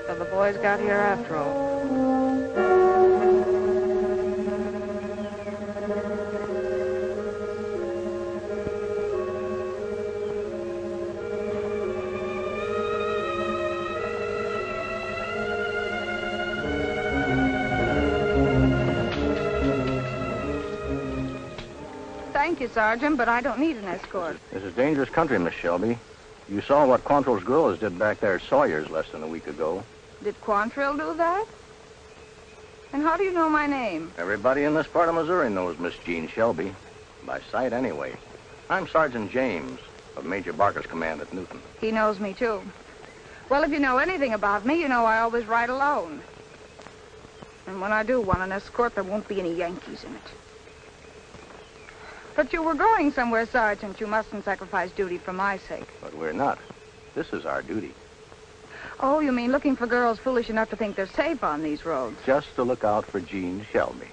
So the boys got here after all. Thank you, Sergeant, but I don't need an escort. This is dangerous country, Miss Shelby. You saw what Quantrill's girls did back there at Sawyer's less than a week ago. Did Quantrill do that? And how do you know my name? Everybody in this part of Missouri knows Miss Jean Shelby. By sight, anyway. I'm Sergeant James of Major Barker's command at Newton. He knows me, too. Well, if you know anything about me, you know I always ride alone. And when I do want an escort, there won't be any Yankees in it. But you were going somewhere, Sergeant. You mustn't sacrifice duty for my sake. But we're not. This is our duty. Oh, you mean looking for girls foolish enough to think they're safe on these roads? Just to look out for Jean Shelby.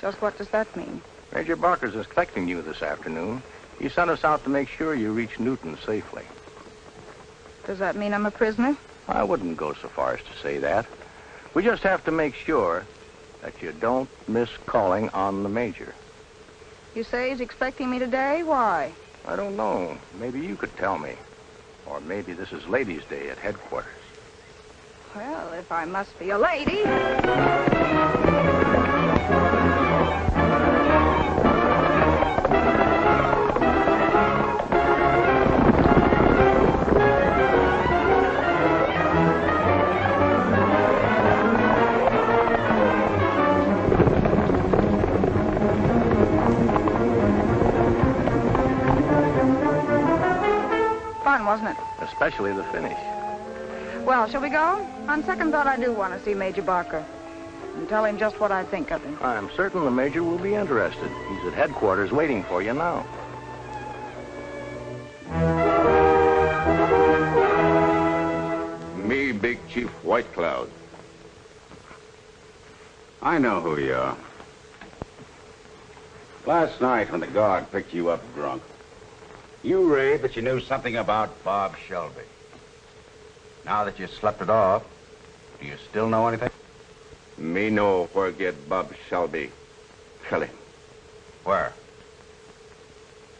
Just what does that mean? Major Barker's expecting you this afternoon. He sent us out to make sure you reach Newton safely. Does that mean I'm a prisoner? I wouldn't go so far as to say that. We just have to make sure that you don't miss calling on the Major. You say he's expecting me today? Why? I don't know. Maybe you could tell me. Or maybe this is Ladies' Day at headquarters. Well, if I must be a lady... Fun, wasn't it? Especially the finish. Well, shall we go? On second thought, I do want to see Major Barker and tell him just what I think of him. I'm certain the Major will be interested. He's at headquarters waiting for you now. Me, Big Chief White Cloud. I know who you are. Last night, when the guard picked you up drunk, you raved that you knew something about Bob Shelby. Now that you slept it off, do you still know anything? Me know where get Bob Shelby. Kill him. Where?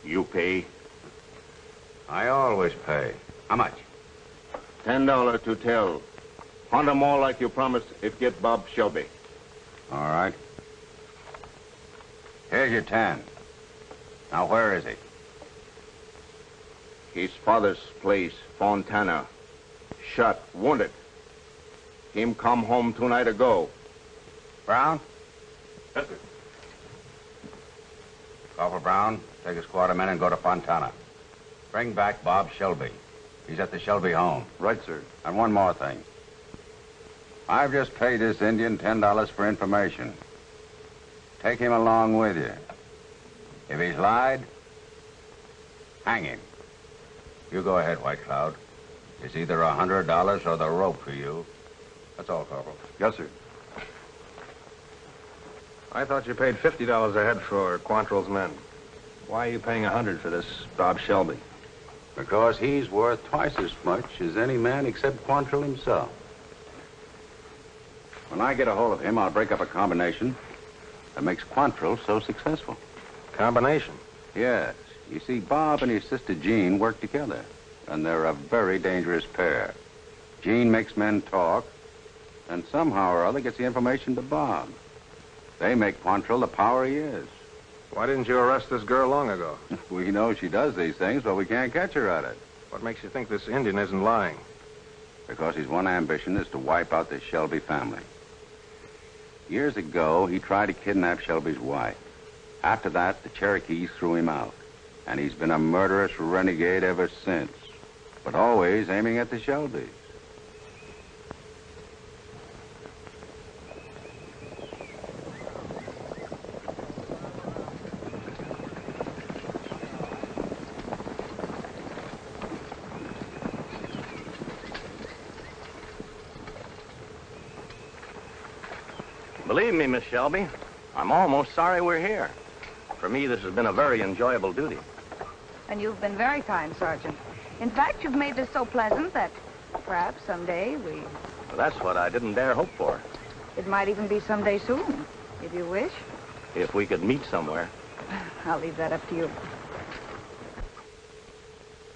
You pay I always pay. How much? $10 to tell. Hunt 'em all like you promised if get Bob Shelby. All right. Here's your 10. Now, where is he? His father's place, Fontana. Shot, wounded. Him come home 2 nights ago. Brown? Yes, sir. Call for Brown, take his squad of men and go to Fontana. Bring back Bob Shelby. He's at the Shelby home. Right, sir. And one more thing. I've just paid this Indian $10 for information. Take him along with you. If he's lied, hang him. You go ahead, White Cloud. It's either $100 or the rope for you. That's all, Corporal. Yes, sir. I thought you paid $50 a head for Quantrill's men. Why are you paying $100 for this Bob Shelby? Because he's worth twice as much as any man except Quantrill himself. When I get a hold of him, I'll break up a combination that makes Quantrill so successful. Combination? Yes. You see, Bob and his sister Jean work together, and they're a very dangerous pair. Jean makes men talk, and somehow or other gets the information to Bob. They make Quantrill the power he is. Why didn't you arrest this girl long ago? We know she does these things, but we can't catch her at it. What makes you think this Indian isn't lying? Because his one ambition is to wipe out the Shelby family. Years ago, he tried to kidnap Shelby's wife. After that, the Cherokees threw him out. And he's been a murderous renegade ever since. But always aiming at the Shelbys. Believe me, Miss Shelby, I'm almost sorry we're here. For me, this has been a very enjoyable duty. And you've been very kind, Sergeant. In fact, you've made this so pleasant that Perhaps someday we... Well, that's what I didn't dare hope for. It might even be someday soon, if you wish. If we could meet somewhere. I'll leave that up to you.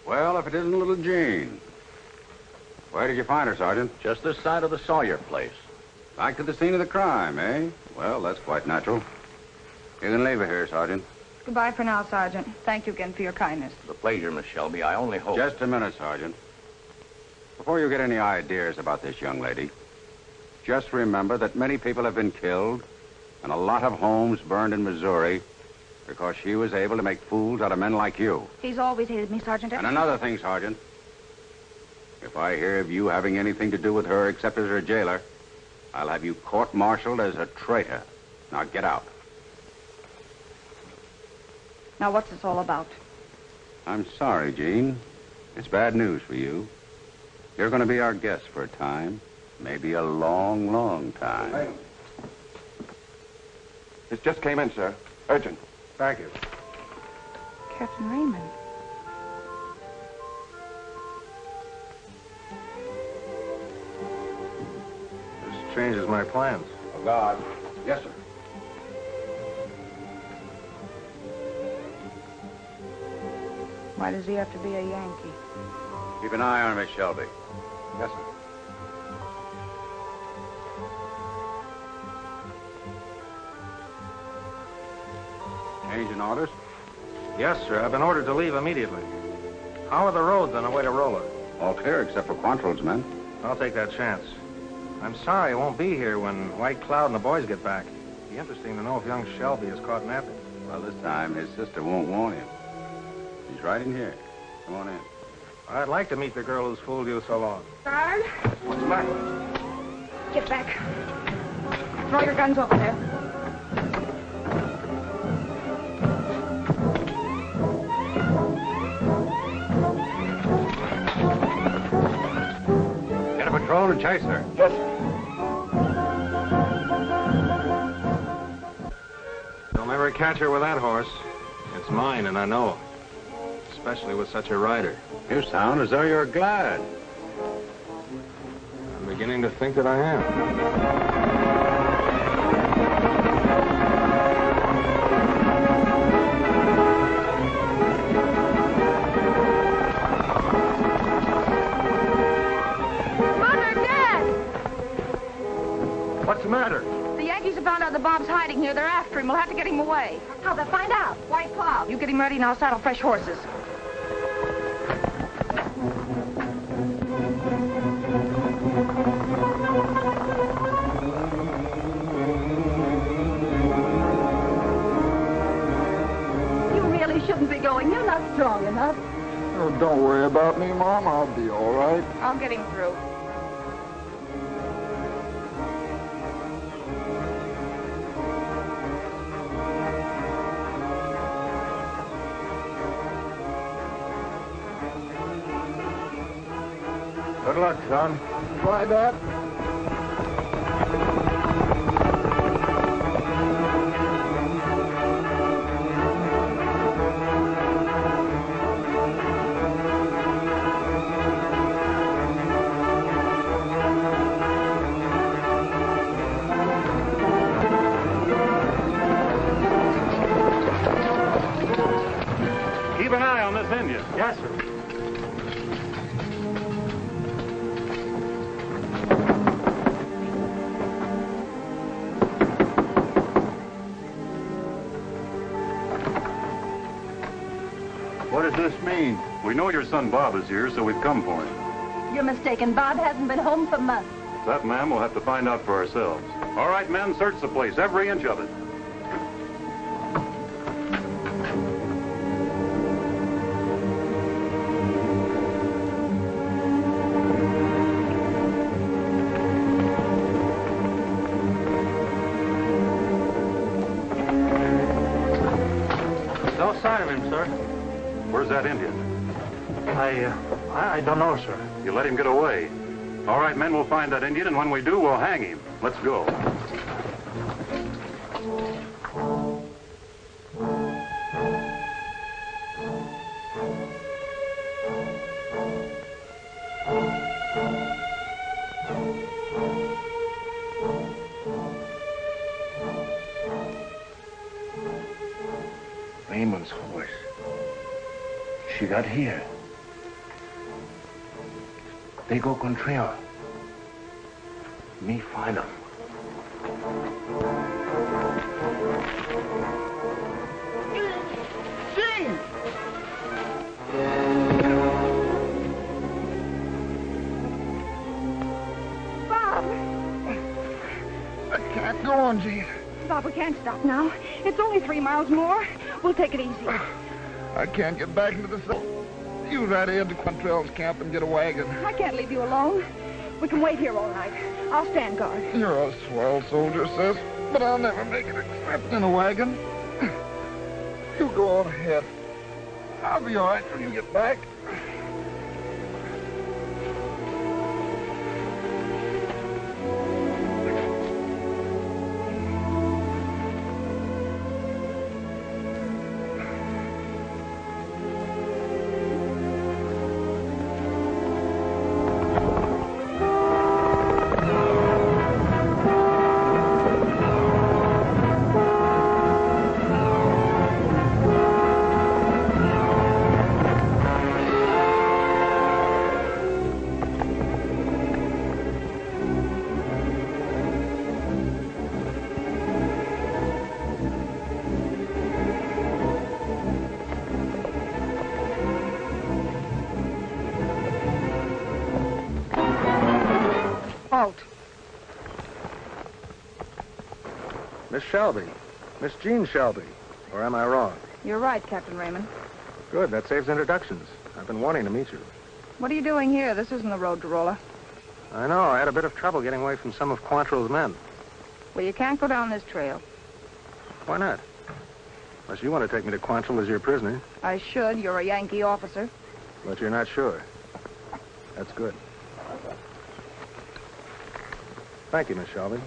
Well, if it isn't little Jean. Where did you find her, Sergeant? Just this side of the Sawyer place. Back to the scene of the crime, eh? Well, that's quite natural. You can leave her here, Sergeant. Goodbye for now, Sergeant. Thank you again for your kindness. The pleasure, Miss Shelby. I only hope... Just a minute, Sergeant. Before you get any ideas about this young lady, just remember that many people have been killed and a lot of homes burned in Missouri because she was able to make fools out of men like you. He's always hated me, Sergeant. And another thing, Sergeant. If I hear of you having anything to do with her except as her jailer, I'll have you court-martialed as a traitor. Now get out. Now, what's this all about? I'm sorry, Jean. It's bad news for you. You're going to be our guest for a time. Maybe a long, long time. Hey. This just came in, sir. Urgent. Thank you. Captain Raymond. This changes my plans. Oh, God. Yes, sir. Why does he have to be a Yankee? Keep an eye on Miss Shelby. Yes, sir. Change in orders? Yes, sir. I've been ordered to leave immediately. How are the roads on the way to Rolla? All clear except for Quantrill's men. I'll take that chance. I'm sorry I won't be here when White Cloud and the boys get back. It'd be interesting to know if young Shelby is caught napping. Well, this time his sister won't warn him. She's right in here. Come on in. I'd like to meet the girl who's fooled you so long. Guard, What's the matter? get back. Throw your guns over there. Get a patrol and chase her. Yes, sir. You'll never catch her with that horse. It's mine, and I know. Especially with such a rider. You sound as though you're glad. I'm beginning to think that I am. Mother, Dad! What's the matter? The Yankees have found out that Bob's hiding here. They're after him. We'll have to get him away. How'll they find out? White Cloud. You get him ready and I'll saddle fresh horses. You really shouldn't be going. You're not strong enough. Oh, don't worry about me, Mom. I'll be all right. I'll get him through. Good luck, son. Bye, Dad. Keep an eye on this Indian. Yes, sir. What does this mean? We know your son Bob is here, so we've come for him. You're mistaken. Bob hasn't been home for months. That, ma'am, we'll have to find out for ourselves. All right, men, search the place, every inch of it. No sign of him, sir. Where's that Indian? I don't know, sir. You let him get away. All right, men, we'll find that Indian, and when we do, we'll hang him. Let's go. got here? They go contrail. Me find them. Gene! Bob! I can't go on, Gene. Bob, we can't stop now. It's only 3 miles more. We'll take it easy. I can't get back into the cell. You right ahead to Quantrell's camp and get a wagon. I can't leave you alone. We can wait here all night. I'll stand guard. You're a swell soldier, sis, but I'll never make it except in a wagon. You go on ahead. I'll be all right when you get back. Halt. Miss Shelby. Miss Jean Shelby. Or am I wrong? You're right, Captain Raymond. Good, that saves introductions. I've been wanting to meet you. What are you doing here? This isn't the road to Rolla. I know, I had a bit of trouble getting away from some of Quantrell's men. Well, you can't go down this trail. Why not? Unless you want to take me to Quantrell as your prisoner. I should. You're a Yankee officer. But you're not sure. That's good. Thank you, Miss Shelby.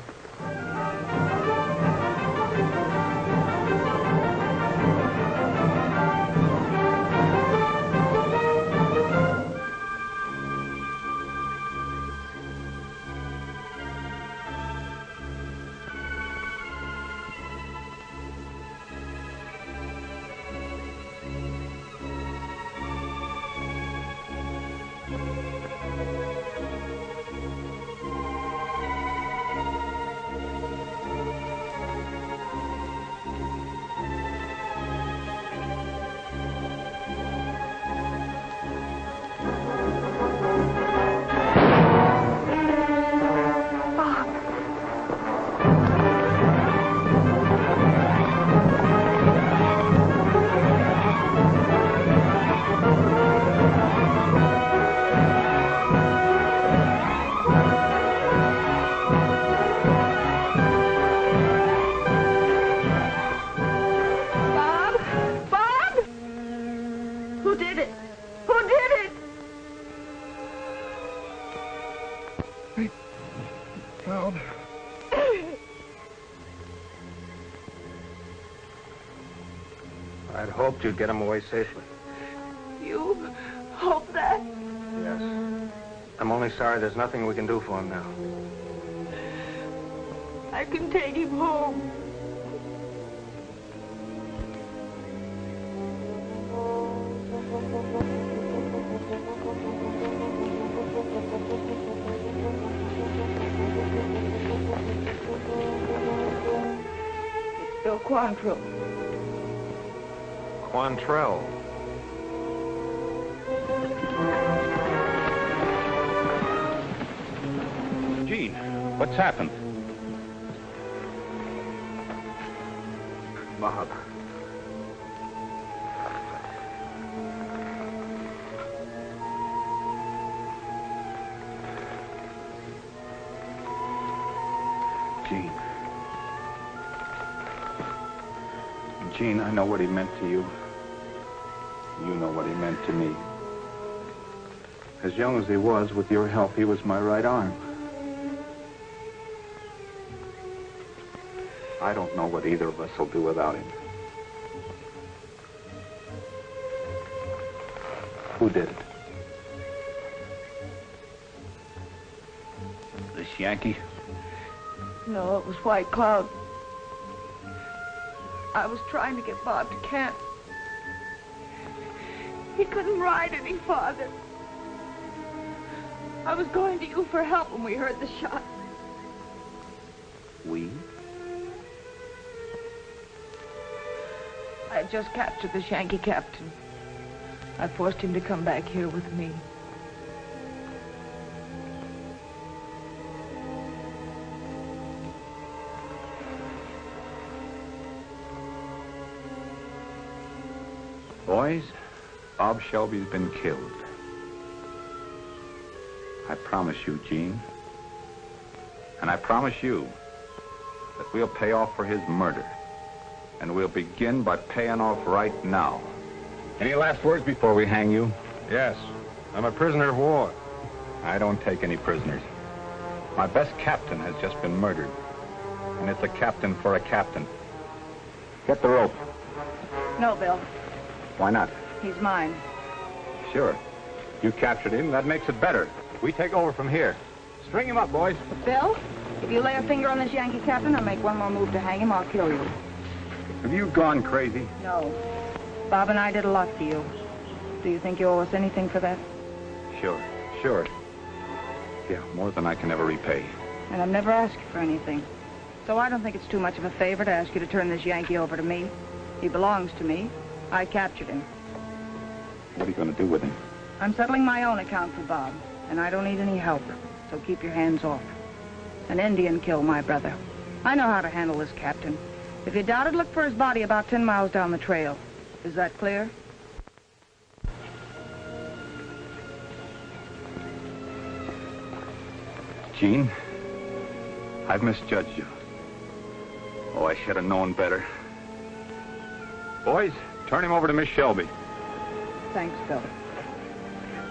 I'd hoped you'd get him away safely. You hope that? Yes. I'm only sorry there's nothing we can do for him now. I can take him home. It's still Quantrell. Quantrell. Gene, what's happened? Bob. Gene. Gene, I know what he meant to you. You know what he meant to me. As young as he was, with your help, he was my right arm. I don't know what either of us will do without him. Who did it? This Yankee? No, it was White Cloud. I was trying to get Bob to camp. He couldn't ride any farther. I was going to you for help when we heard the shot. We? I had just captured the Yankee captain. I forced him to come back here with me. Boys, Bob Shelby's been killed. I promise you, Gene, and I promise you that we'll pay off for his murder. And we'll begin by paying off right now. Any last words before we hang you? Yes. I'm a prisoner of war. I don't take any prisoners. My best captain has just been murdered. And it's a captain for a captain. Get the rope. No, Bill. Why not? He's mine. Sure. You captured him. That makes it better. We take over from here. String him up, boys. Bill, if you lay a finger on this Yankee captain or make one more move to hang him, I'll kill you. Have you gone crazy? No. Bob and I did a lot for you. Do you think you owe us anything for that? Sure. Yeah, more than I can ever repay. And I've never asked you for anything. So I don't think it's too much of a favor to ask you to turn this Yankee over to me. He belongs to me. I captured him. What are you going to do with him? I'm settling my own account for Bob, and I don't need any help. So keep your hands off. An Indian killed my brother. I know how to handle this captain. If you doubt it, look for his body about 10 miles down the trail. Is that clear? Gene, I've misjudged you. Oh, I should have known better. Boys, turn him over to Miss Shelby. Thanks, Bill.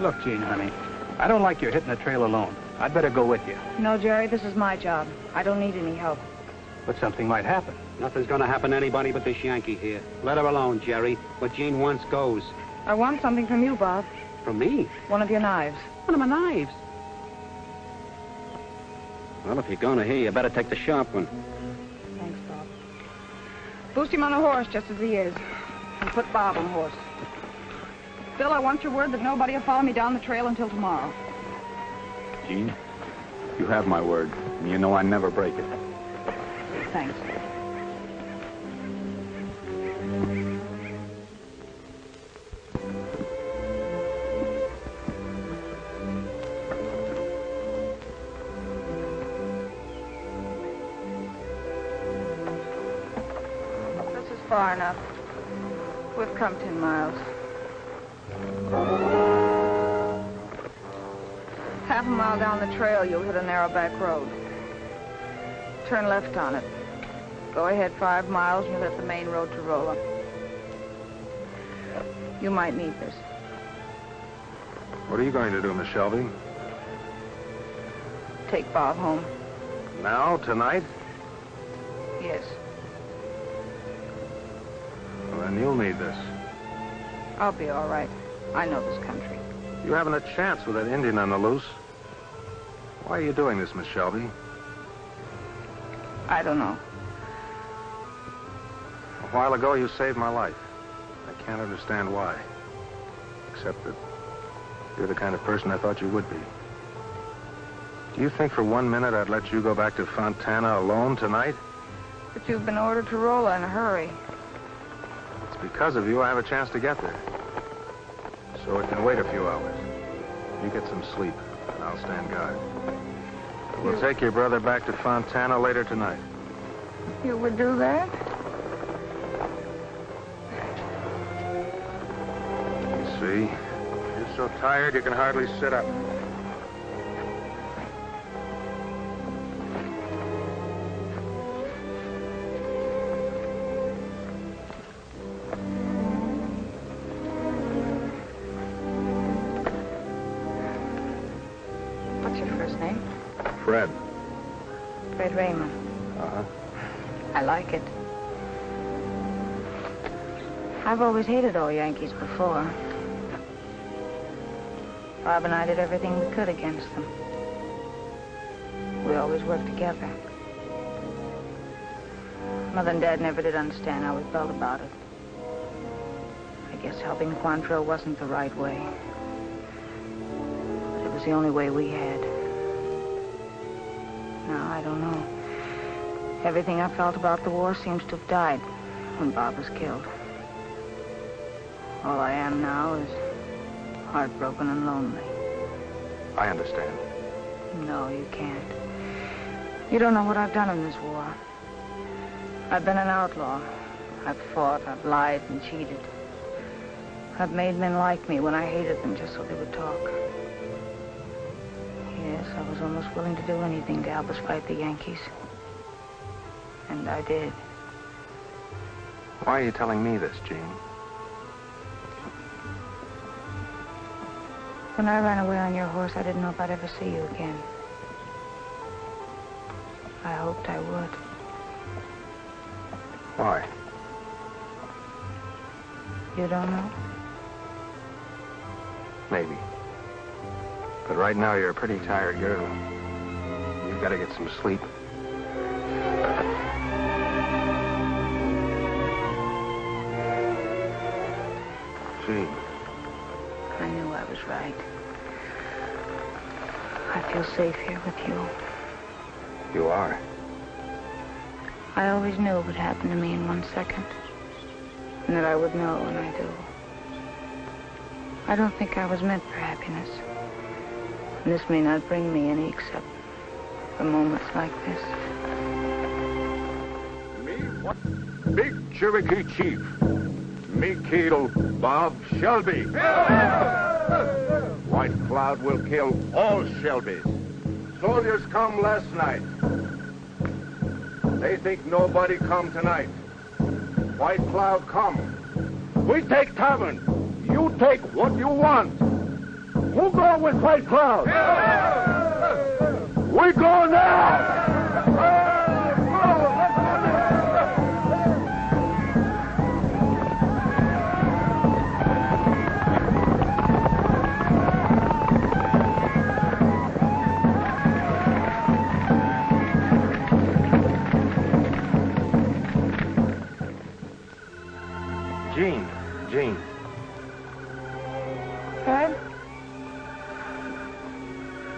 Look, Gene, honey, I don't like you hitting the trail alone. I'd better go with you. No, Jerry, this is my job. I don't need any help. But something might happen. Nothing's gonna happen to anybody but this Yankee here. Let her alone, Jerry. What Gene wants goes. I want something from you, Bob. From me? One of your knives. One of my knives? Well, if you're gonna here, you better take the sharp one. Thanks, Bob. Boost him on a horse just as he is. And put Bob on a horse. Bill, I want your word that nobody will follow me down the trail until tomorrow. Gene, you have my word, and you know I never break it. Thanks. This is far enough. We've come 10 miles. Half a mile down the trail, you'll hit a narrow back road. Turn left on it. Go ahead 5 miles and you'll hit the main road to Rolla. You might need this. What are you going to do, Miss Shelby? Take Bob home. Now, tonight? Yes. Well, then you'll need this. I'll be all right. I know this country. You haven't a chance with that Indian on the loose. Why are you doing this, Miss Shelby? I don't know. A while ago, you saved my life. I can't understand why. Except that you're the kind of person I thought you would be. Do you think for 1 minute I'd let you go back to Fontana alone tonight? But you've been ordered to Rolla in a hurry. It's because of you I have a chance to get there. So it can wait a few hours. You get some sleep, and I'll stand guard. We'll take your brother back to Fontana later tonight. You would do that? You see, you're so tired you can hardly sit up. Fred. Fred Raymond. Uh-huh. I like it. I've always hated all Yankees before. Bob and I did everything we could against them. We always worked together. Mother and Dad never did understand how we felt about it. I guess helping Quantrill wasn't the right way. But it was the only way we had. Now, I don't know. Everything I felt about the war seems to have died when Bob was killed. All I am now is heartbroken and lonely. I understand. No, you can't. You don't know what I've done in this war. I've been an outlaw. I've fought, I've lied and cheated. I've made men like me when I hated them just so they would talk. Yes, I was almost willing to do anything to help us fight the Yankees. And I did. Why are you telling me this, Jean? When I ran away on your horse, I didn't know if I'd ever see you again. I hoped I would. Why? You don't know? Maybe. But right now, you're a pretty tired girl. You've got to get some sleep. Jean. I knew I was right. I feel safe here with you. You are. I always knew it would happen to me in 1 second. And that I would know, and I do. I don't think I was meant for happiness. And this may not bring me any except for moments like this. Me, what? Big Cherokee Chief. Me kill Bob Shelby. White Cloud will kill all Shelbys. Soldiers come last night. They think nobody come tonight. White Cloud come. We take tavern. You take what you want. Who go with White Cloud? We go now! Jean. Fred?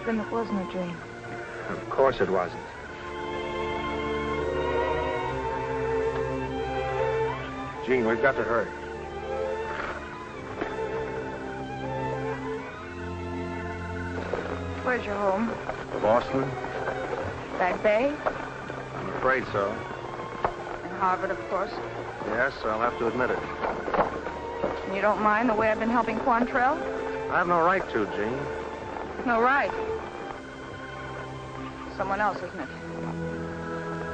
Then it wasn't a dream. Of course it wasn't. Jean, we've got to hurry. Where's your home? Boston? Back Bay? I'm afraid so. And Harvard, of course. Yes, I'll have to admit it. And you don't mind the way I've been helping Quantrill? I have no right to, Jean. No right. Someone else, isn't it?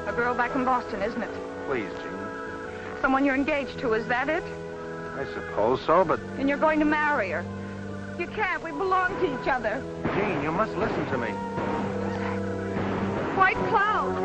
A girl back in Boston, isn't it? Please, Jean. Someone you're engaged to, is that it? I suppose so, but... And you're going to marry her. You can't. We belong to each other. Jean, you must listen to me. White Cloud!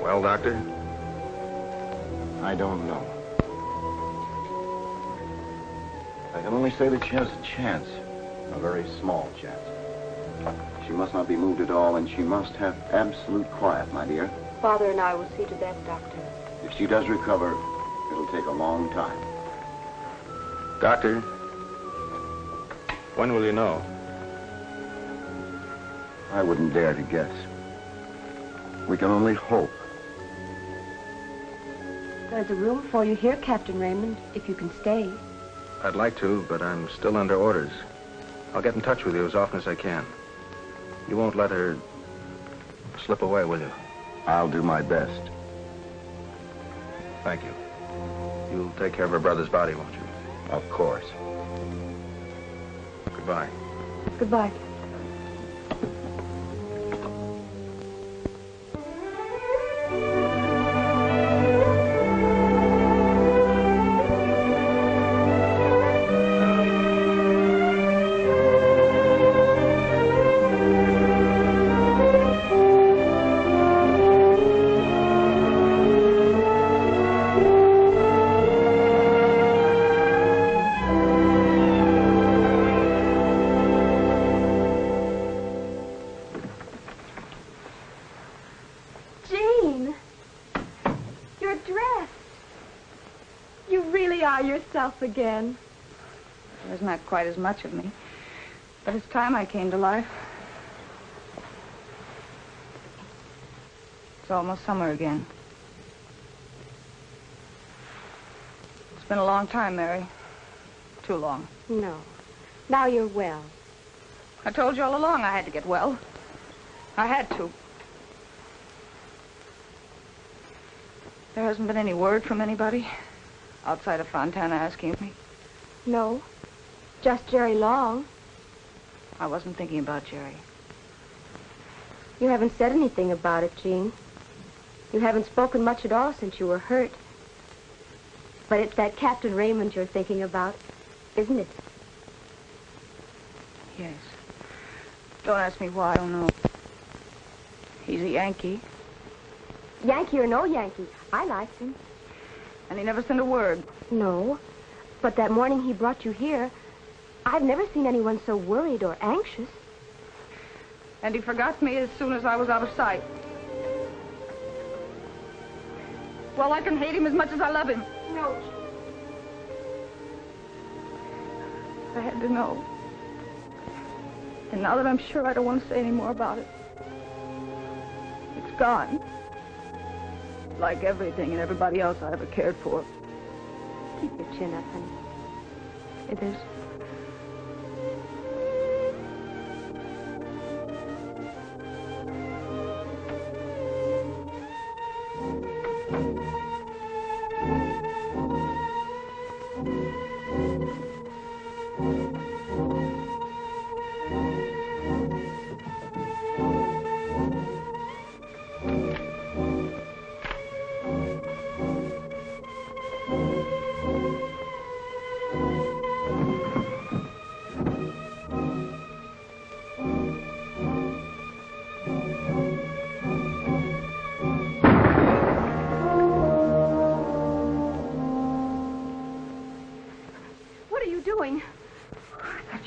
Well, Doctor? I don't know. I can only say that she has a chance. A very small chance. She must not be moved at all, and she must have absolute quiet, my dear. Father and I will see to that, Doctor. If she does recover, It'll take a long time. Doctor, when will you know? I wouldn't dare to guess. We can only hope. There's a room for you here, Captain Raymond, if you can stay. I'd like to, but I'm still under orders. I'll get in touch with you as often as I can. You won't let her slip away, will you? I'll do my best. Thank you. You'll take care of her brother's body, won't you? Of course. Goodbye. Goodbye. Again. There's not quite as much of me, but it's time I came to life. It's almost summer again. It's been a long time, Mary. Too long. No. Now you're well. I told you all along I had to get well. I had to. There hasn't been any word from anybody outside of Fontana asking me? No. Just Jerry Long. I wasn't thinking about Jerry. You haven't said anything about it, Jean. You haven't spoken much at all since you were hurt. But it's that Captain Raymond you're thinking about, isn't it? Yes. Don't ask me why, I don't know. He's a Yankee. Yankee or no Yankee, I liked him. And he never sent a word. No. But that morning he brought you here, I've never seen anyone so worried or anxious. And he forgot me as soon as I was out of sight. Well, I can hate him as much as I love him. No. I had to know. And now that I'm sure, I don't want to say any more about it. It's gone. Like everything and everybody else I ever cared for. Keep your chin up, honey. It is.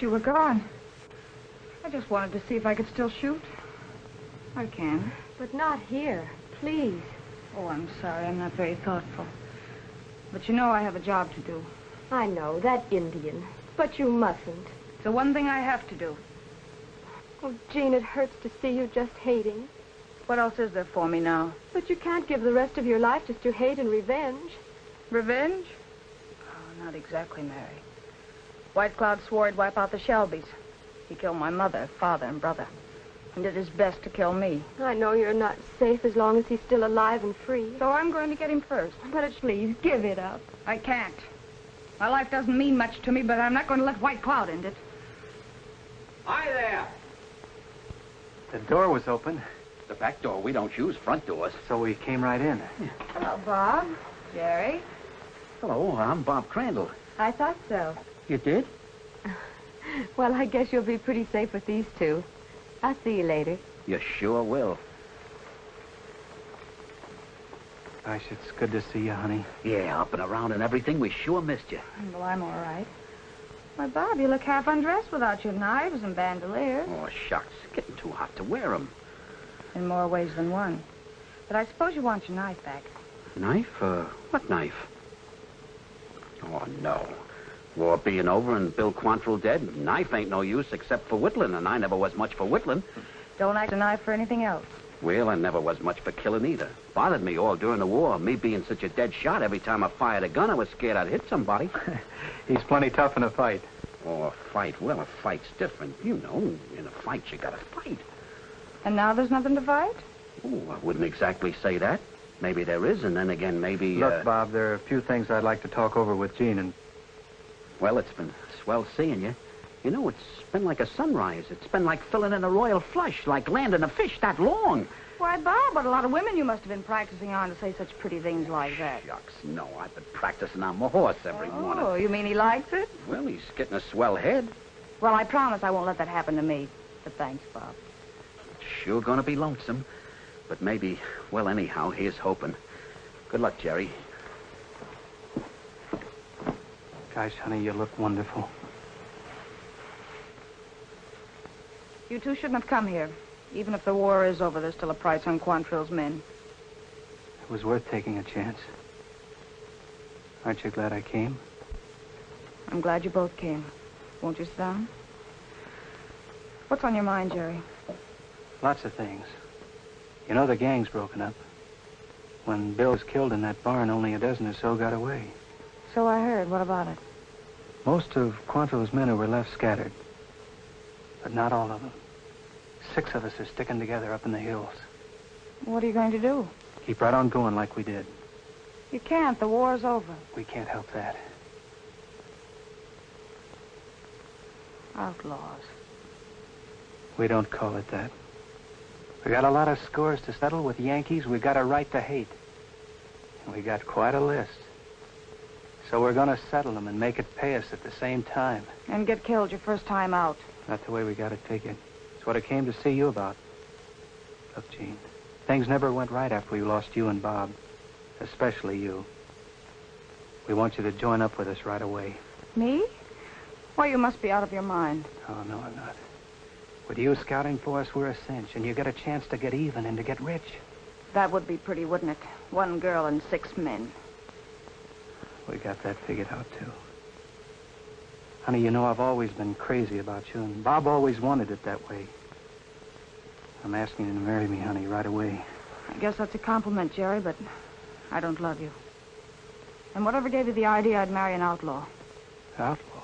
You were gone. I just wanted to see if I could still shoot. I can. But not here. Please. Oh, I'm sorry. I'm not very thoughtful. But you know I have a job to do. I know, that Indian. But you mustn't. It's the one thing I have to do. Oh, Jean, it hurts to see you just hating. What else is there for me now? But you can't give the rest of your life just to hate and revenge. Revenge? Oh, not exactly, Mary. White Cloud swore he'd wipe out the Shelbys. He killed my mother, father, and brother. And did his best to kill me. I know you're not safe as long as he's still alive and free. So I'm going to get him first. But please, give it up. I can't. My life doesn't mean much to me, but I'm not going to let White Cloud end it. Hi there. The door was open. The back door. We don't use front doors. So we came right in. Hello, Bob. Jerry. Hello, I'm Bob Crandall. I thought so. You did? Well, I guess you'll be pretty safe with these two. I'll see you later. You sure will. Gosh, it's good to see you, honey. Yeah, up and around and everything. We sure missed you. Well, I'm all right. Why, Bob, you look half undressed without your knives and bandoliers. Oh, shucks. It's getting too hot to wear them. In more ways than one. But I suppose you want your knife back. Knife? What knife? Oh, no. War being over and Bill Quantrill dead, knife ain't no use except for whittling, and I never was much for whittling. Don't act a knife for anything else. Well, I never was much for killing either. Bothered me all during the war, me being such a dead shot. Every time I fired a gun, I was scared I'd hit somebody. He's plenty tough in a fight. Oh, a fight. Well, a fight's different. You know, in a fight, you gotta fight. And now there's nothing to fight? Oh, I wouldn't exactly say that. Maybe there is, and then again, maybe... Look, Bob, there are a few things I'd like to talk over with Jean, and... Well, it's been swell seeing you. You know, it's been like a sunrise. It's been like filling in a royal flush, like landing a fish that long. Why, Bob, but a lot of women you must have been practicing on to say such pretty things like that. Shucks, no, I've been practicing on my horse every morning. Oh, you mean he likes it? Well, he's getting a swell head. Well, I promise I won't let that happen to me. But thanks, Bob. It's sure gonna be lonesome. But maybe, well, anyhow, here's hoping. Good luck, Jerry. Gosh, honey, you look wonderful. You two shouldn't have come here. Even if the war is over, there's still a price on Quantrill's men. It was worth taking a chance. Aren't you glad I came? I'm glad you both came. Won't you sit down? What's on your mind, Jerry? Lots of things. You know, the gang's broken up. When Bill was killed in that barn, only a dozen or so got away. So I heard. What about it? Most of Quantrill's men were left scattered. But not all of them. 6 of us are sticking together up in the hills. What are you going to do? Keep right on going like we did. You can't. The war's over. We can't help that. Outlaws. We don't call it that. We got a lot of scores to settle with Yankees we got a right to hate. And we got quite a list. So we're going to settle them and make it pay us at the same time. And get killed your first time out. Not the way we got it figured. It's what I came to see you about. Look, Jean, things never went right after we lost you and Bob. Especially you. We want you to join up with us right away. Me? Why, you must be out of your mind. Oh, no, I'm not. With you scouting for us, we're a cinch, and you get a chance to get even and to get rich. That would be pretty, wouldn't it? 1 girl and 6 men. We got that figured out, too. Honey, you know I've always been crazy about you, and Bob always wanted it that way. I'm asking you to marry me, honey, right away. I guess that's a compliment, Jerry, but I don't love you. And whatever gave you the idea I'd marry an outlaw? Outlaw?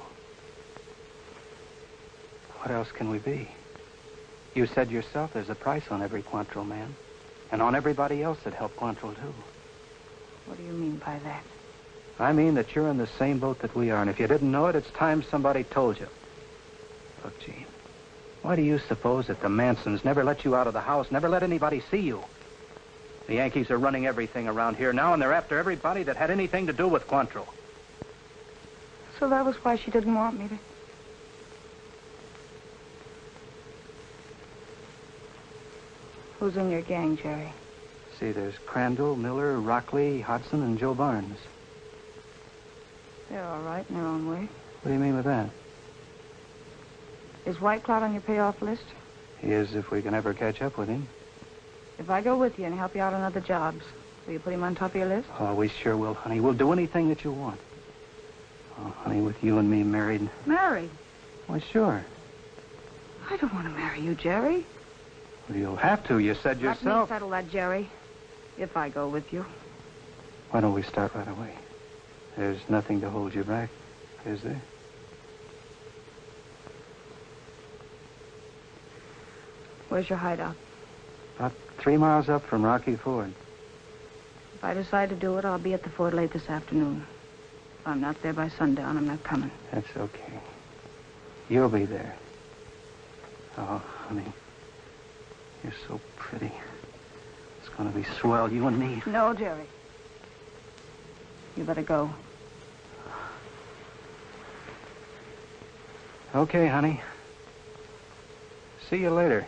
What else can we be? You said yourself there's a price on every Quantrill man, and on everybody else that helped Quantrill, too. What do you mean by that? I mean that you're in the same boat that we are, and if you didn't know it, it's time somebody told you. Look, Jean, why do you suppose that the Mansons never let you out of the house, never let anybody see you? The Yankees are running everything around here now, and they're after everybody that had anything to do with Quantrill. So that was why she didn't want me to... Who's in your gang, Jerry? See, there's Crandall, Miller, Rockley, Hodson, and Joe Barnes. They're all right in their own way. What do you mean with that? Is White Cloud on your payoff list? He is, if we can ever catch up with him. If I go with you and help you out on other jobs, will you put him on top of your list? Oh, we sure will, honey. We'll do anything that you want. Oh, honey, with you and me married... Married? Why, sure. I don't want to marry you, Jerry. Well, you'll have to. You said yourself... Let me settle that, Jerry. If I go with you. Why don't we start right away? There's nothing to hold you back, is there? Where's your hideout? About 3 miles up from Rocky Ford. If I decide to do it, I'll be at the fort late this afternoon. If I'm not there by sundown, I'm not coming. That's okay. You'll be there. Oh, honey. You're so pretty. It's going to be swell, you and me. No, Jerry. You better go. Okay, honey. See you later.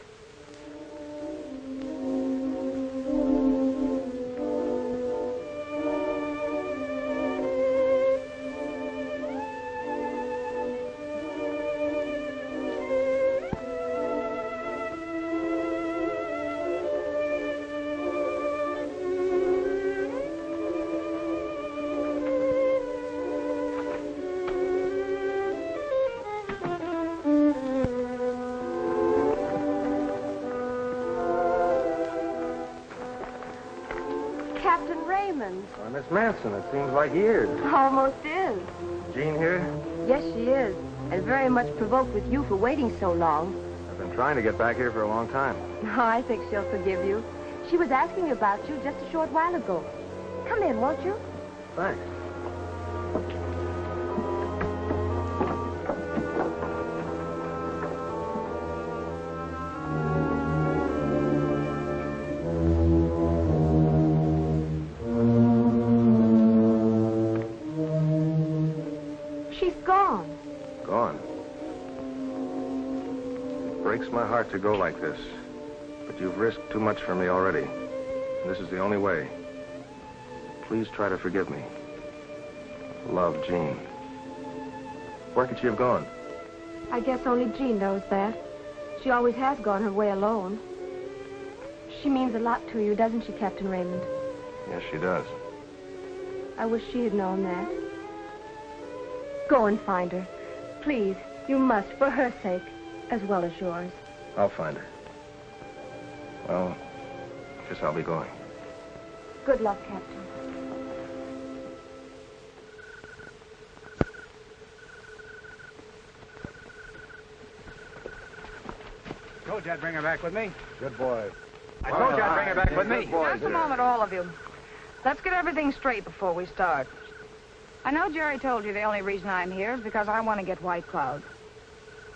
Raymond. Why, Miss Manson, it seems like years. Almost is. Jean here? Yes, she is. And very much provoked with you for waiting so long. I've been trying to get back here for a long time. Oh, I think she'll forgive you. She was asking about you just a short while ago. Come in, won't you? Thanks. She's gone. Gone. It breaks my heart to go like this. But you've risked too much for me already. And this is the only way. Please try to forgive me. Love, Jean. Where could she have gone? I guess only Jean knows that. She always has gone her way alone. She means a lot to you, doesn't she, Captain Raymond? Yes, she does. I wish she had known that. Go and find her. Please, you must, for her sake, as well as yours. I'll find her. Well, guess I'll be going. Good luck, Captain. Told you I'd bring her back with me. Good boy. I told you I'd bring her back with me. Just a moment, all of you. Let's get everything straight before we start. I know Jerry told you the only reason I'm here is because I want to get White Cloud.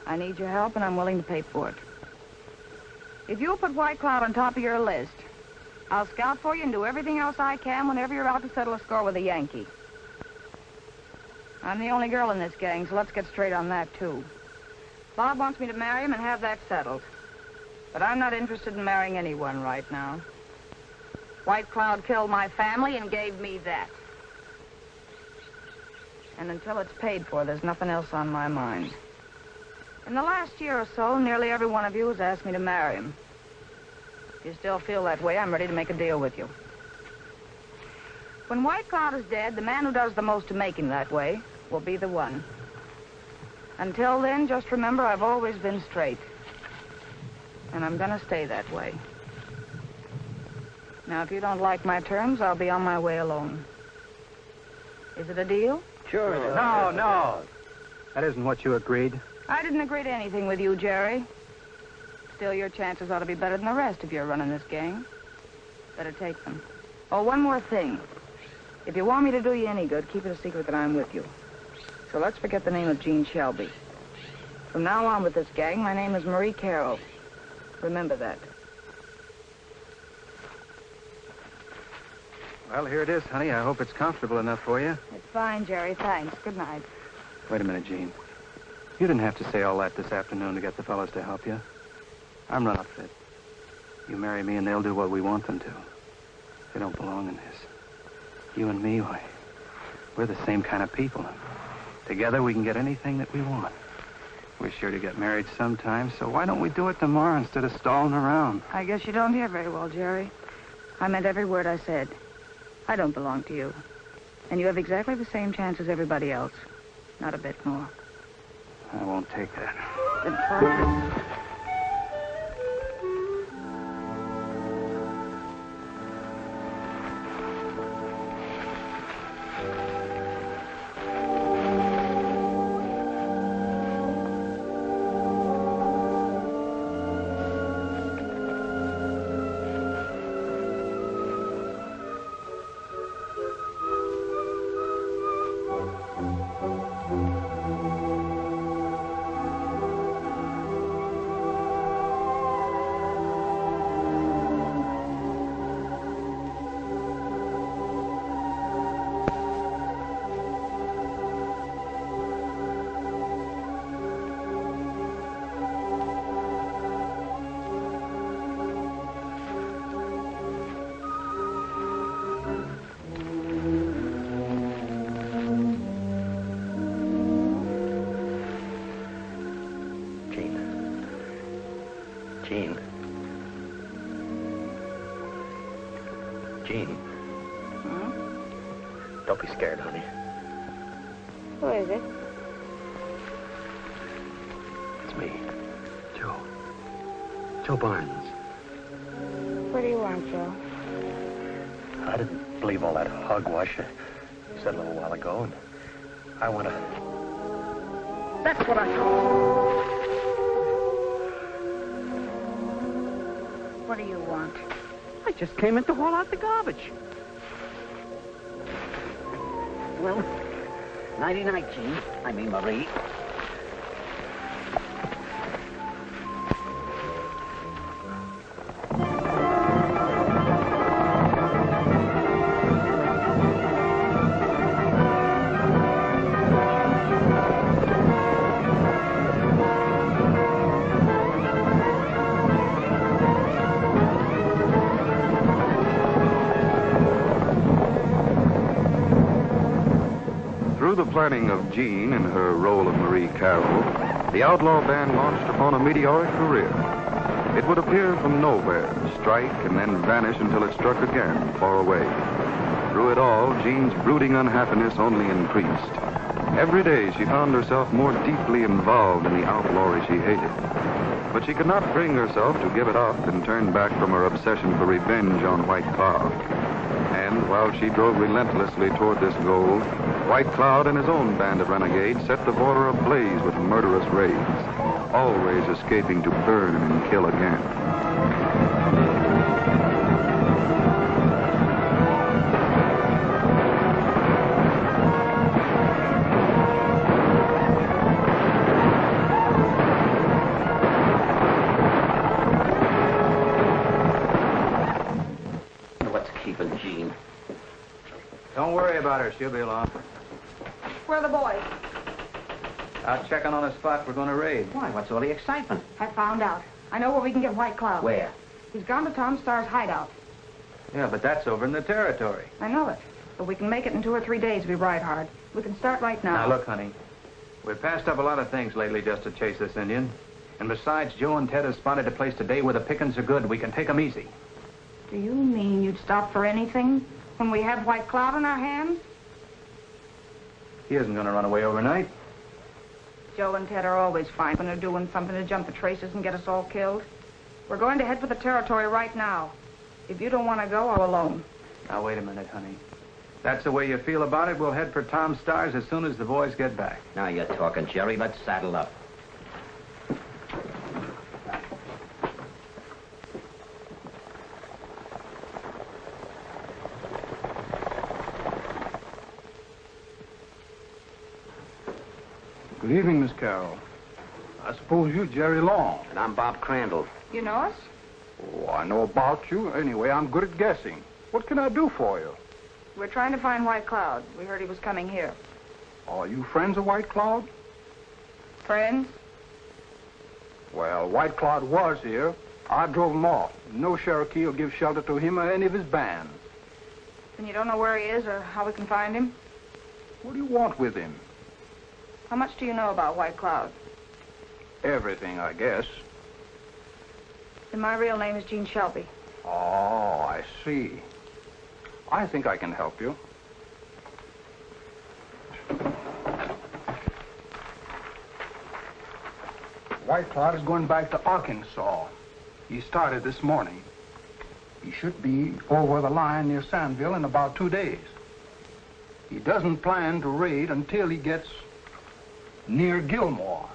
I need your help, and I'm willing to pay for it. If you'll put White Cloud on top of your list, I'll scout for you and do everything else I can whenever you're out to settle a score with a Yankee. I'm the only girl in this gang, so let's get straight on that, too. Bob wants me to marry him and have that settled. But I'm not interested in marrying anyone right now. White Cloud killed my family and gave me that. And until it's paid for, there's nothing else on my mind. In the last year or so, nearly every one of you has asked me to marry him. If you still feel that way, I'm ready to make a deal with you. When White Cloud is dead, the man who does the most to make him that way will be the one. Until then, just remember I've always been straight. And I'm gonna stay that way. Now, if you don't like my terms, I'll be on my way alone. Is it a deal? Sure. No. That isn't what you agreed. I didn't agree to anything with you, Jerry. Still, your chances ought to be better than the rest if you're running this gang. Better take them. Oh, one more thing. If you want me to do you any good, keep it a secret that I'm with you. So let's forget the name of Jean Shelby. From now on with this gang, my name is Marie Carroll. Remember that. Well, here it is, honey. I hope it's comfortable enough for you. It's fine, Jerry. Thanks. Good night. Wait a minute, Jean. You didn't have to say all that this afternoon to get the fellas to help you. I'm run outfit. You marry me and they'll do what we want them to. They don't belong in this. You and me, why, we're the same kind of people. Together we can get anything that we want. We're sure to get married sometime, so why don't we do it tomorrow instead of stalling around? I guess you don't hear very well, Jerry. I meant every word I said. I don't belong to you. And you have exactly the same chance as everybody else. Not a bit more. I won't take that. Then fine. Jean. Don't be scared, honey. Who is it? It's me. Joe Barnes. What do you want, Joe? I didn't believe all that hogwash you said a little while ago, and I want to... That's what I thought. What do you want? I just came in to haul out the garbage. Well, nighty-night, Jean. I mean, Marie. Through the planning of Jean in her role of Marie Carroll, the outlaw band launched upon a meteoric career. It would appear from nowhere, strike, and then vanish until it struck again, far away. Through it all, Jean's brooding unhappiness only increased. Every day, she found herself more deeply involved in the outlawry she hated. But she could not bring herself to give it up and turn back from her obsession for revenge on White Cloud. And while she drove relentlessly toward this goal, White Cloud and his own band of renegades set the border ablaze with murderous raids, always escaping to burn and kill again. What's keeping Jean? Don't worry about her. She'll be along. Where are the boys? Out checking on a spot we're going to raid. Why, what's all the excitement? I found out. I know where we can get White Cloud. Where? He's gone to Tom Starr's hideout. Yeah, but that's over in the territory. I know it. But we can make it in 2 or 3 days if we ride hard. We can start right now. Now, look, honey. We've passed up a lot of things lately just to chase this Indian. And besides, Joe and Ted have spotted a place today where the pickings are good. We can take them easy. Do you mean you'd stop for anything when we have White Cloud in our hands? He isn't going to run away overnight. Joe and Ted are always fine when they're doing something to jump the traces and get us all killed. We're going to head for the territory right now. If you don't want to go, I'll alone. Now, wait a minute, honey. That's the way you feel about it. We'll head for Tom Starr's as soon as the boys get back. Now you're talking, Jerry. Let's saddle up. Good evening, Miss Carroll. I suppose you're Jerry Long. And I'm Bob Crandall. You know us? Oh, I know about you. Anyway, I'm good at guessing. What can I do for you? We're trying to find White Cloud. We heard he was coming here. Are you friends of White Cloud? Friends? Well, White Cloud was here. I drove him off. No Cherokee will give shelter to him or any of his band. Then you don't know where he is or how we can find him? What do you want with him? How much do you know about White Cloud? Everything, I guess. And my real name is Jean Shelby. Oh, I see. I think I can help you. White Cloud is going back to Arkansas. He started this morning. He should be over the line near Sandville in about 2 days. He doesn't plan to raid until he gets near Gilmore.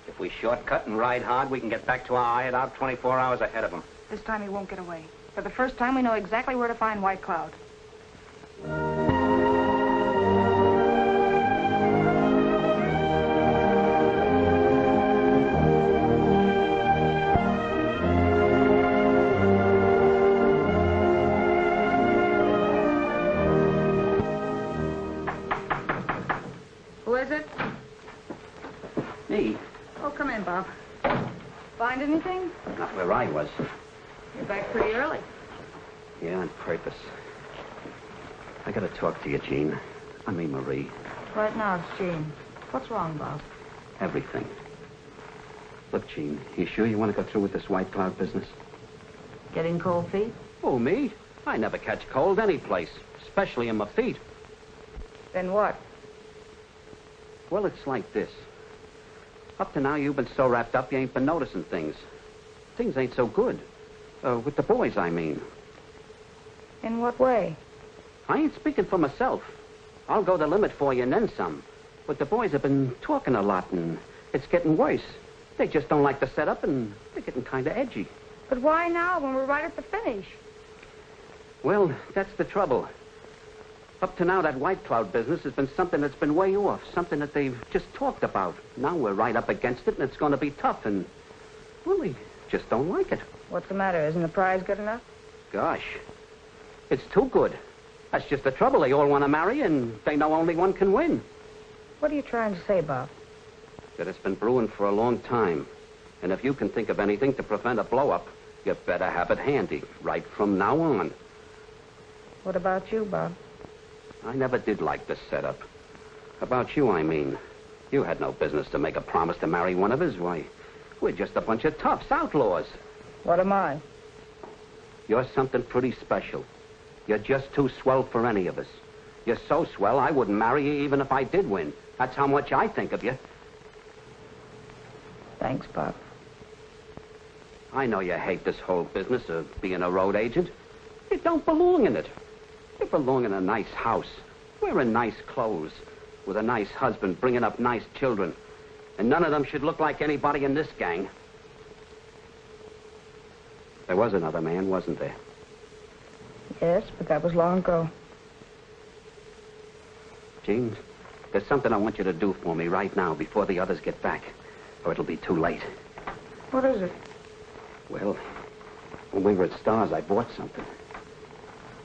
If we shortcut and ride hard, we can get back to our hideout 24 hours ahead of him. This time he won't get away. For the first time, we know exactly where to find White Cloud. Who is it? Me? Oh, come in, Bob. Find anything? Not where I was. You're back pretty early. Yeah, on purpose. I gotta talk to you, Jean. I mean, Marie. Right now, it's Jean. What's wrong, Bob? Everything. Look, Jean, you sure you want to go through with this White Cloud business? Getting cold feet? Oh, me? I never catch cold any place, especially in my feet. Then what? Well, it's like this. Up to now, you've been so wrapped up, you ain't been noticing things. Things ain't so good. With the boys, I mean. In what way? I ain't speaking for myself. I'll go the limit for you and then some. But the boys have been talking a lot, and it's getting worse. They just don't like the setup, and they're getting kind of edgy. But why now, when we're right at the finish? Well, that's the trouble. Up to now, that White Cloud business has been something that's been way off, something that they've just talked about. Now we're right up against it, and it's going to be tough, and, well, they just don't like it. What's the matter? Isn't the prize good enough? Gosh, it's too good. That's just the trouble. They all want to marry, and they know only one can win. What are you trying to say, Bob? That it's been brewing for a long time. And if you can think of anything to prevent a blow-up, you better have it handy, right from now on. What about you, Bob? I never did like this setup. About you, I mean. You had no business to make a promise to marry one of us. Why, we're just a bunch of toughs, outlaws. What am I? You're something pretty special. You're just too swell for any of us. You're so swell, I wouldn't marry you even if I did win. That's how much I think of you. Thanks, Bob. I know you hate this whole business of being a road agent. You don't belong in it. You belong in a nice house, wearing nice clothes, with a nice husband, bringing up nice children. And none of them should look like anybody in this gang. There was another man, wasn't there? Yes, but that was long ago. Jean, there's something I want you to do for me right now before the others get back, or it'll be too late. What is it? Well, when we were at Stars, I bought something.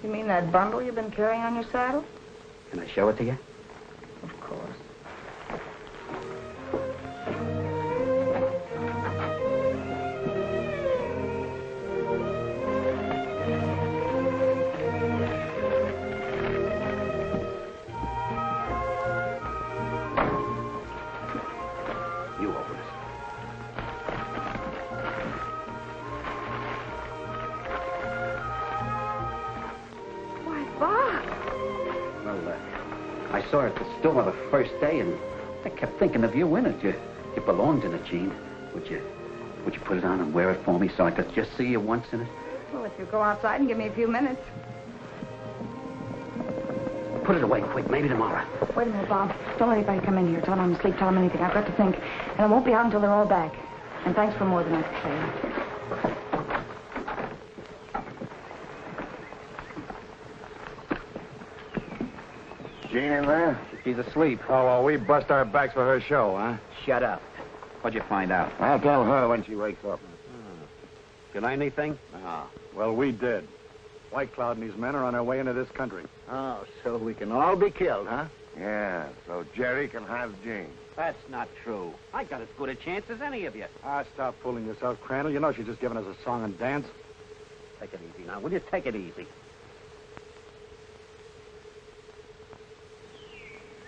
You mean that bundle you've been carrying on your saddle? Can I show it to you? Of course. You open it. I saw her at the store the first day, and I kept thinking of you in it. You belonged in it, Jean. Would you put it on and wear it for me so I could just see you once in it? Well, if you go outside and give me a few minutes. Put it away quick, maybe tomorrow. Wait a minute, Bob. Don't let anybody come in here. Tell them I'm asleep. Tell them anything. I've got to think. And I won't be out until they're all back. And thanks for more than I could say. Jean in there? She's asleep. Oh, well, we bust our backs for her show, huh? Shut up. What'd you find out? I'll tell her when she wakes up. You learn anything? Ah, well, we did. White Cloud and his men are on their way into this country. Oh, so we can all be killed, huh? Yeah, so Jerry can have Jean. That's not true. I got as good a chance as any of you. Ah, stop fooling yourself, Crandall. You know she's just giving us a song and dance. Take it easy now. Will you take it easy?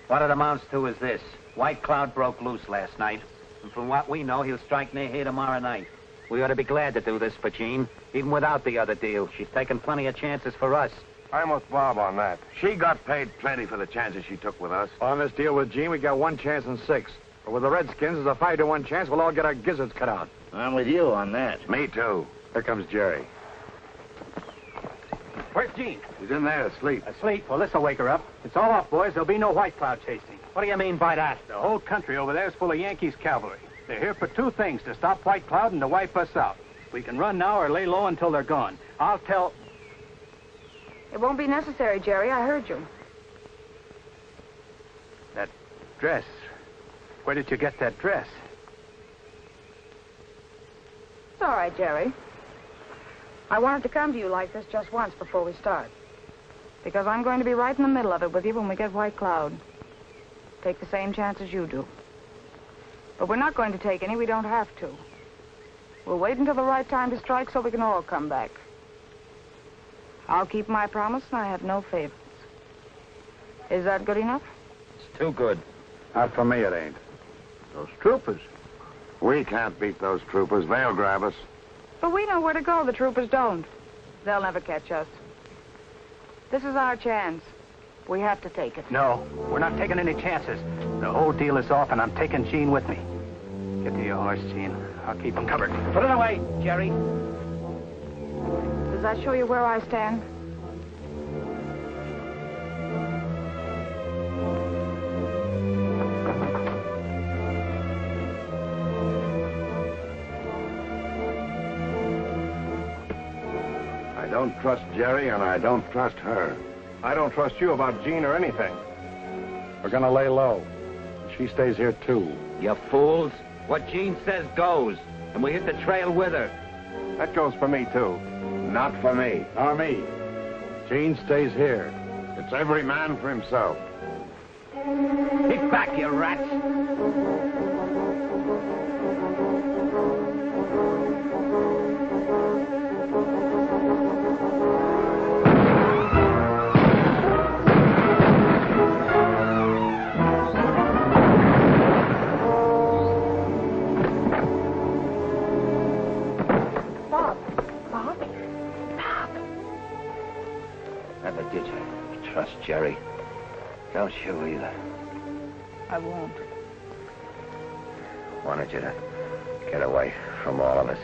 What it amounts to is this. White Cloud broke loose last night. And from what we know, he'll strike near here tomorrow night. We ought to be glad to do this for Jean, even without the other deal. She's taken plenty of chances for us. I'm with Bob on that. She got paid plenty for the chances she took with us. On this deal with Jean, we got 1 chance in 6. But with the Redskins, there's a 5-to-1 chance we'll all get our gizzards cut out. I'm with you on that. Me, too. Here comes Jerry. Where's Jean? She's in there asleep. Asleep? Well, this'll wake her up. It's all off, boys. There'll be no White Cloud chasing. What do you mean by that? The whole country over there is full of Yankees cavalry. They're here for 2 things, to stop White Cloud and to wipe us out. We can run now or lay low until they're gone. I'll tell... It won't be necessary, Jerry. I heard you. That dress. Where did you get that dress? It's all right, Jerry. I wanted to come to you like this just once before we start. Because I'm going to be right in the middle of it with you when we get White Cloud. Take the same chances you do. But we're not going to take any. We don't have to. We'll wait until the right time to strike so we can all come back. I'll keep my promise, and I have no favors. Is that good enough? It's too good. Not for me, it ain't. Those troopers. We can't beat those troopers. They'll grab us. But we know where to go. The troopers don't. They'll never catch us. This is our chance. We have to take it. No, we're not taking any chances. The whole deal is off, and I'm taking Jean with me. Get to your horse, Jean. I'll keep him covered. Put it away, Jerry. Does that show you where I stand? don't trust Jerry, and I don't trust her. I don't trust you about Jean or anything. We're gonna lay low. She stays here, too. You fools. What Jean says goes. And we hit the trail with her. That goes for me, too. Not for me, or me. Jean stays here. It's every man for himself. Keep back, you rats. Never did you trust Jerry. Don't you either. I won't. Wanted you to get away from all of us.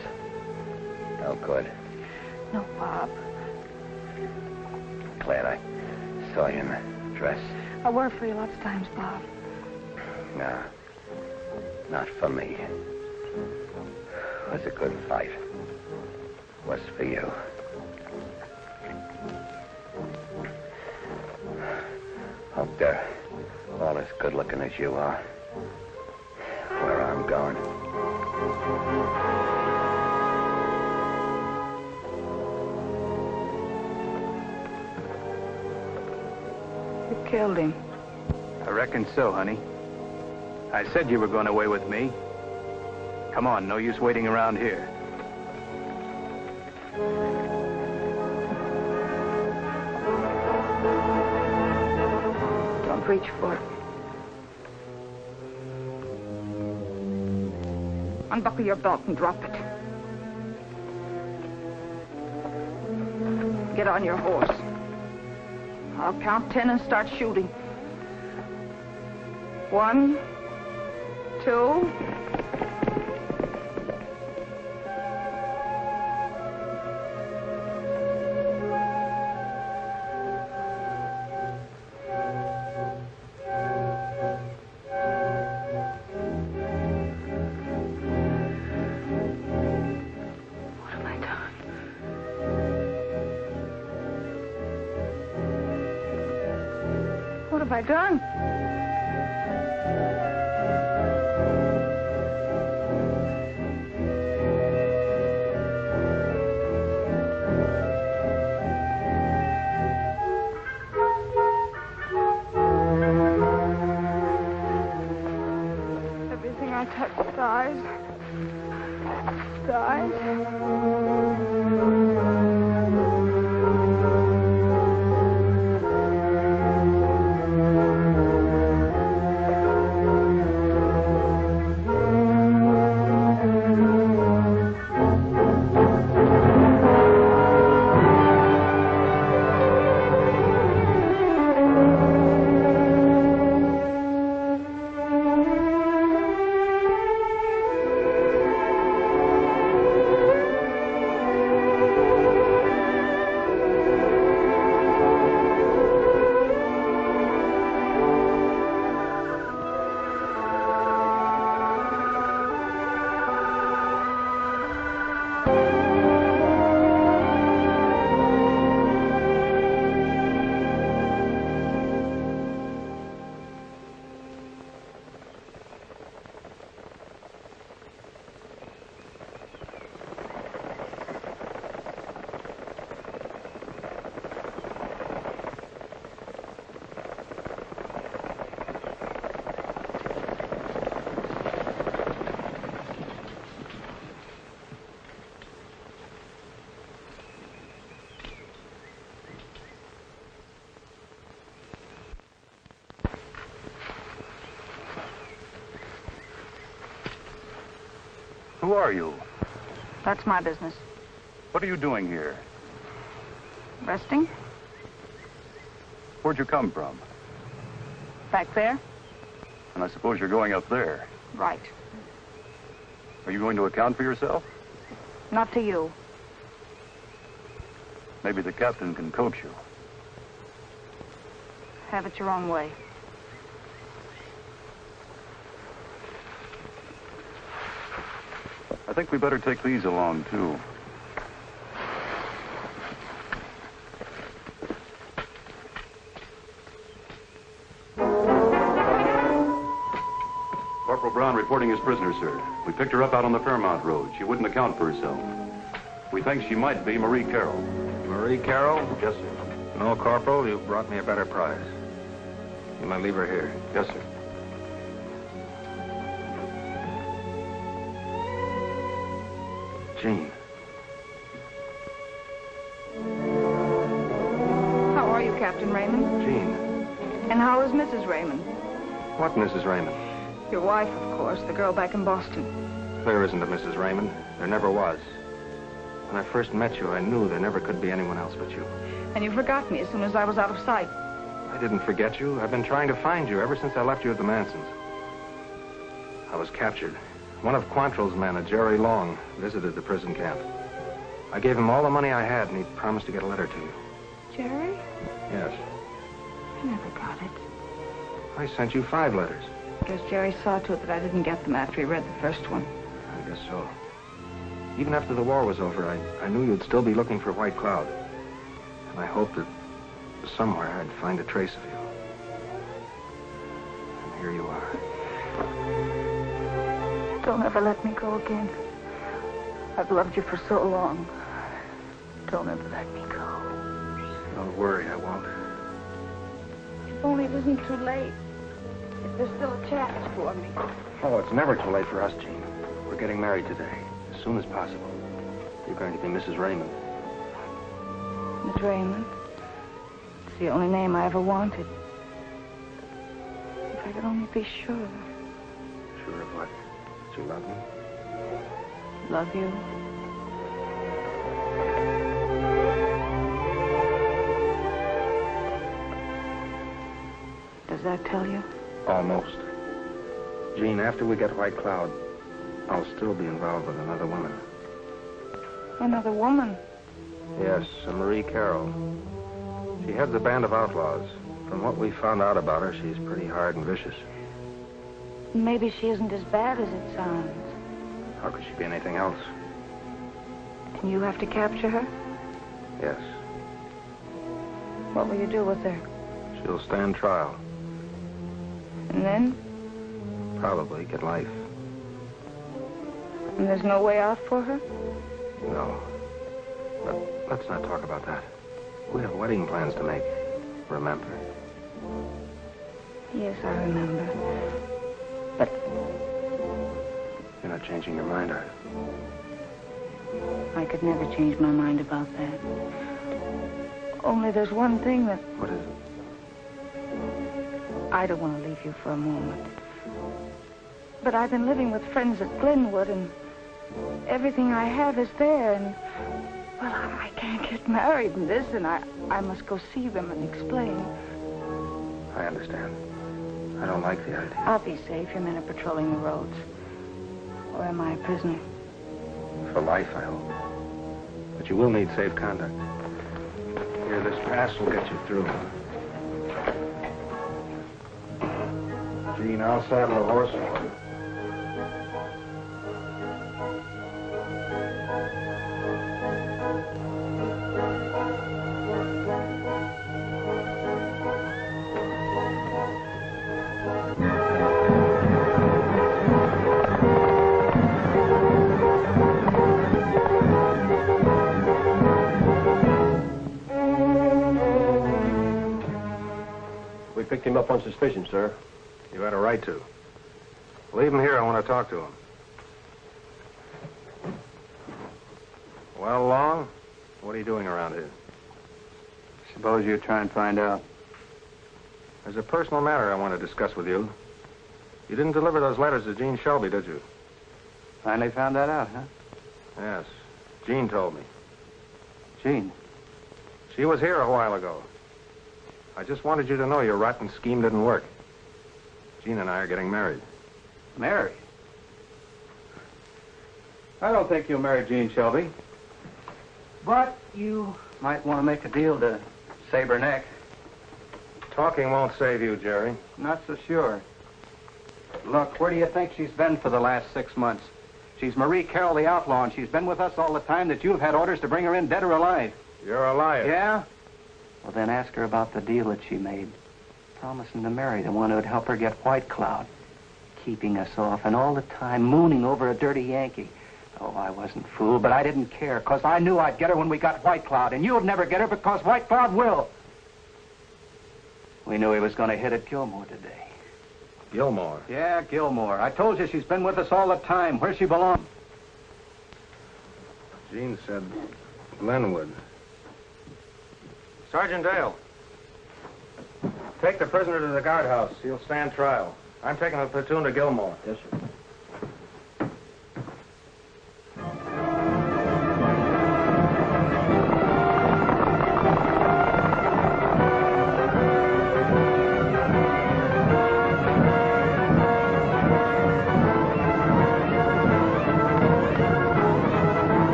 No good. No, Bob. Glad I saw you in the dress. I worked for you lots of times, Bob. No. Not for me. It was a good fight. It was for you. Hope they're all as good looking as you are. Where I'm going. You killed him. I reckon so, honey. I said you were going away with me. Come on, no use waiting around here. Don't reach for it. Unbuckle your belt and drop it. Get on your horse. I'll count 10 and start shooting. 1, 2... What have I done? Everything I touch dies. Who are you? That's my business. What are you doing here? Resting? Where'd you come from? Back there? And I suppose you're going up there. Right. Are you going to account for yourself? Not to you. Maybe the captain can coach you. Have it your own way. I think we better take these along, too. first prisoner, sir. We picked her up out on the Fairmount Road. She wouldn't account for herself. We think she might be Marie Carroll. Marie Carroll? Yes, sir. No, Corporal, you've brought me a better prize. You might leave her here. Yes, sir. Jean. How are you, Captain Raymond? Jean. And how is Mrs. Raymond? What Mrs. Raymond? Your wife, of course, the girl back in Boston. There isn't a Mrs. Raymond. There never was. When I first met you, I knew there never could be anyone else but you. And you forgot me as soon as I was out of sight. I didn't forget you. I've been trying to find you ever since I left you at the Mansons. I was captured. One of Quantrill's men, a Jerry Long, visited the prison camp. I gave him all the money I had, and he promised to get a letter to you. Jerry? Yes. I never got it. I sent you 5 letters. I guess Jerry saw to it that I didn't get them after he read the first one. I guess so. Even after the war was over, I knew you'd still be looking for White Cloud. And I hoped that somewhere I'd find a trace of you. And here you are. Don't ever let me go again. I've loved you for so long. Don't ever let me go. Don't worry, I won't. If only it isn't too late. If there's still a chance for me. Oh, it's never too late for us, Jean. We're getting married today, as soon as possible. You're going to be Mrs. Raymond. Miss Raymond? It's the only name I ever wanted. If I could only be sure. Sure of what? That you love me? Love you. Does that tell you? Almost. Jean, after we get White Cloud, I'll still be involved with another woman. Another woman? Yes, a Marie Carroll. She heads a band of outlaws. From what we found out about her, she's pretty hard and vicious. Maybe she isn't as bad as it sounds. How could she be anything else? And you have to capture her? Yes. What will you do with her? She'll stand trial. And then? Probably get life. And there's no way out for her? No. But let's not talk about that. We have wedding plans to make. Remember? Yes, I remember. But you're not changing your mind, are you? I could never change my mind about that. Only there's one thing that... What is it? I don't want to leave you for a moment. But I've been living with friends at Glenwood, and everything I have is there, and... Well, I can't get married in this, and I must go see them and explain. I understand. I don't like the idea. I'll be safe. Your men are patrolling the roads. Or am I a prisoner? For life, I hope. But you will need safe conduct. Here, this pass will get you through. Jean, I'll saddle a horse for you. We picked him up on suspicion, sir. You had a right to. Leave him here. I want to talk to him. Well, Long, what are you doing around here? Suppose you try and find out. There's a personal matter I want to discuss with you. You didn't deliver those letters to Jean Shelby, did you? Finally found that out, huh? Yes. Jean told me. Jean? She was here a while ago. I just wanted you to know your rotten scheme didn't work. Jean and I are getting married. Married? I don't think you'll marry Jean Shelby. But you might want to make a deal to save her neck. Talking won't save you, Jerry. Not so sure. Look, where do you think she's been for the last 6 months? She's Marie Carroll, the outlaw, and she's been with us all the time that you've had orders to bring her in dead or alive. You're a liar. Yeah? Well, then ask her about the deal that she made. Promising to marry the one who'd help her get White Cloud. keeping us off, and all the time mooning over a dirty Yankee. Oh, I wasn't fooled, but I didn't care, because I knew I'd get her when we got White Cloud, and you'd never get her because White Cloud will. We knew he was going to hit at Gilmore today. Gilmore? Yeah, Gilmore. I told you she's been with us all the time, where she belongs. Jean said Glenwood. Sergeant Dale. Take the prisoner to the guardhouse. He'll stand trial. I'm taking the platoon to Gilmore. Yes, sir.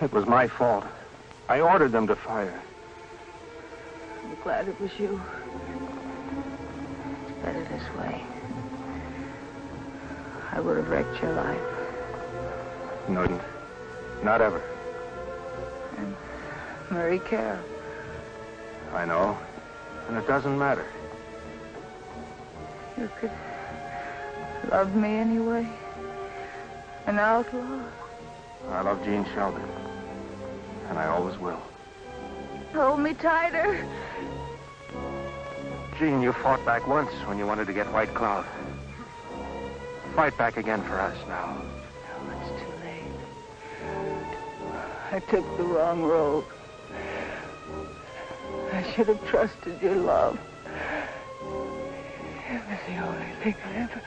It was my fault. I ordered them to fire. I'm glad it was you. It's better this way. I would have wrecked your life. No, not ever. And Murray Carroll. I know. And it doesn't matter. You could love me anyway. An outlaw. I love Jean Sheldon. And I always will. Hold me tighter. Jean, you fought back once when you wanted to get White Cloud. Fight back again for us now. No, it's too late. I took the wrong road. I should have trusted your love. It was the only thing I ever